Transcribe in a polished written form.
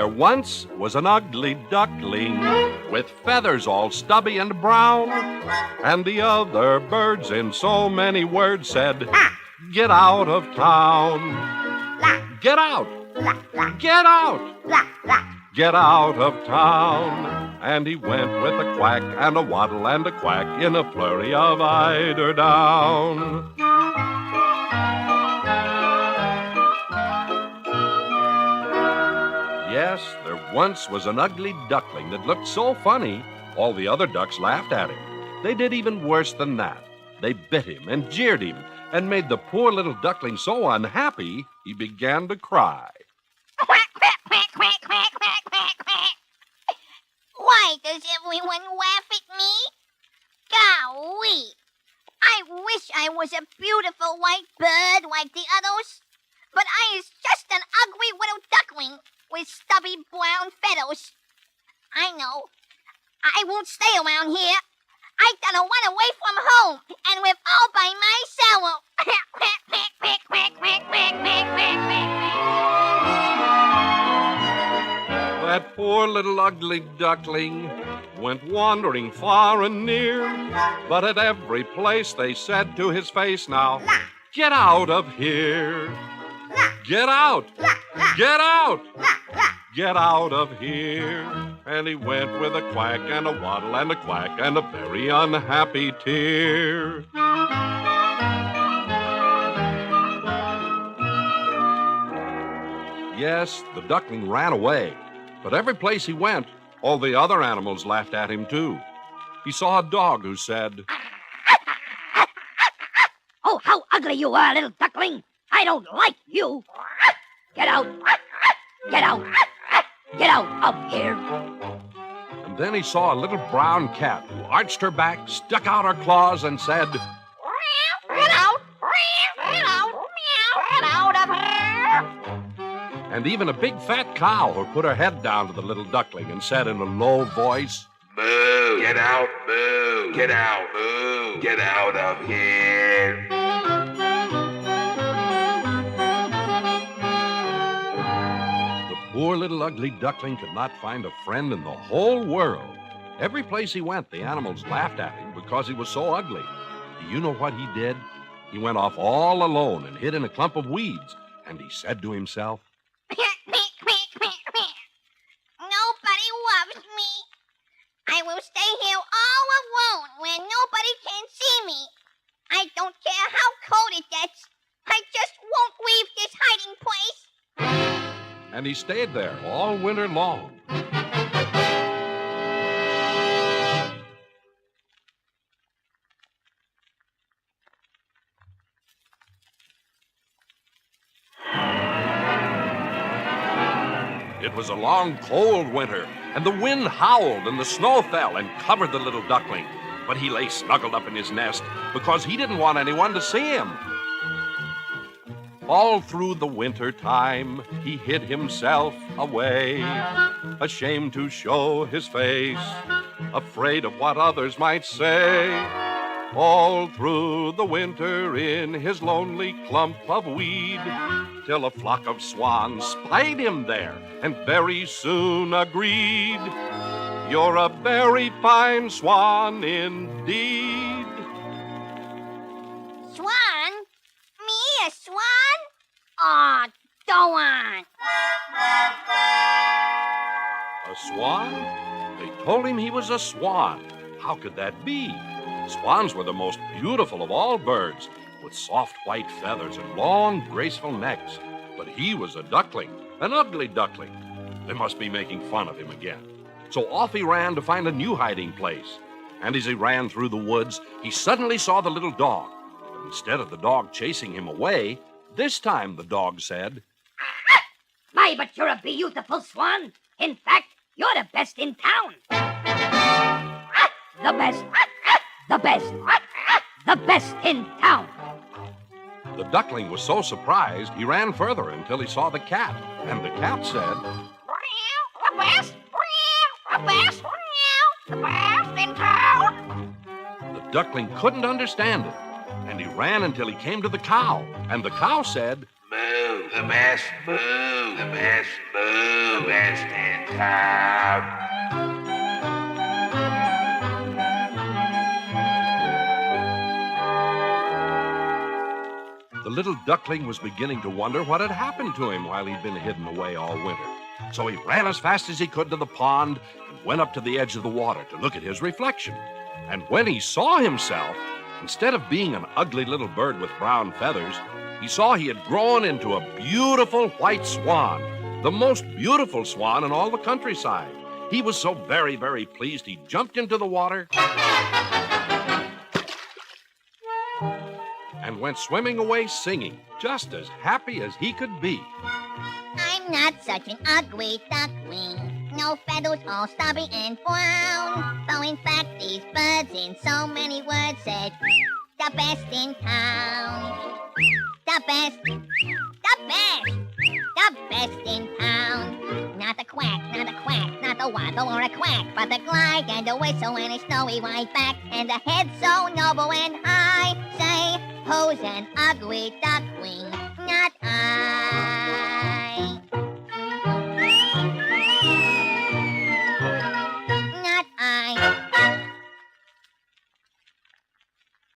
There once was an ugly duckling with feathers all stubby and brown, and the other birds in so many words said, "Get out of town. Get out. Get out. Get out of town." And he went with a quack and a waddle and a quack in a flurry of eiderdown. Yes, there once was an ugly duckling that looked so funny, all the other ducks laughed at him. They did even worse than that. They bit him and jeered him and made the poor little duckling so unhappy he began to cry. Quack, quack, quack, quack, quack, quack, quack, quack. Why does everyone laugh at me? Golly, I wish I was a beautiful white bird like the others, but I is just an ugly little duckling with stubby brown feathers. I know. I won't stay around here. I done run away from home and live all by myself. That poor little ugly duckling went wandering far and near, but at every place they said to his face now, "Get out of here. Get out. Get out. Get out of here." And he went with a quack and a waddle and a quack and a very unhappy tear. Yes, the duckling ran away, but every place he went, all the other animals laughed at him too. He saw a dog who said, "Oh, how ugly you are, little duckling! I don't like you! Get out! Get out! Get out of here!" And then he saw a little brown cat who arched her back, stuck out her claws, and said, Get out! Get out! Get out of here! And even a big fat cow who put her head down to the little duckling and said in a low voice, "Moo! Get out! Moo! Get out! Moo! Get out of here!" Poor little ugly duckling could not find a friend in the whole world. Every place he went, the animals laughed at him because he was so ugly. Do you know what he did? He went off all alone and hid in a clump of weeds, and he said to himself, "Nobody loves me. I will stay here all alone where nobody can see me. I don't care how cold it gets. I just won't leave this hiding place." And he stayed there all winter long. It was a long, cold winter, and the wind howled and the snow fell and covered the little duckling. But he lay snuggled up in his nest because he didn't want anyone to see him. All through the winter time, he hid himself away, ashamed to show his face, afraid of what others might say. All through the winter in his lonely clump of weed, till a flock of swans spied him there and very soon agreed, "You're a very fine swan indeed." Swan? Me, a swan? Aw, go on. A swan? They told him he was a swan. How could that be? Swans were the most beautiful of all birds, with soft white feathers and long, graceful necks. But he was a duckling, an ugly duckling. They must be making fun of him again. So off he ran to find a new hiding place. And as he ran through the woods, he suddenly saw the little dog. But instead of the dog chasing him away, this time the dog said, "My, but you're a beautiful swan. In fact, you're the best in town. The best. The best. The best in town." The duckling was so surprised, he ran further until he saw the cat. And the cat said, The best? The best? The best in town? The duckling couldn't understand it, and he ran until he came to the cow. And the cow said, "Moo! moo, the best moo, the best moo, best in town. The little duckling was beginning to wonder what had happened to him while he'd been hidden away all winter. So he ran as fast as he could to the pond and went up to the edge of the water to look at his reflection. And when he saw himself, instead of being an ugly little bird with brown feathers, he saw he had grown into a beautiful white swan, the most beautiful swan in all the countryside. He was so very, very pleased he jumped into the water and went swimming away singing, just as happy as he could be. I'm not such an ugly duckling. No feathers, all stubby and brown. Though in fact these birds in so many words said, the best in town. The best in town. Not the quack, not the waddle or a quack, but the glide and the whistle and a snowy white back, and the head so noble and high. Say, who's an ugly duckling? Not I.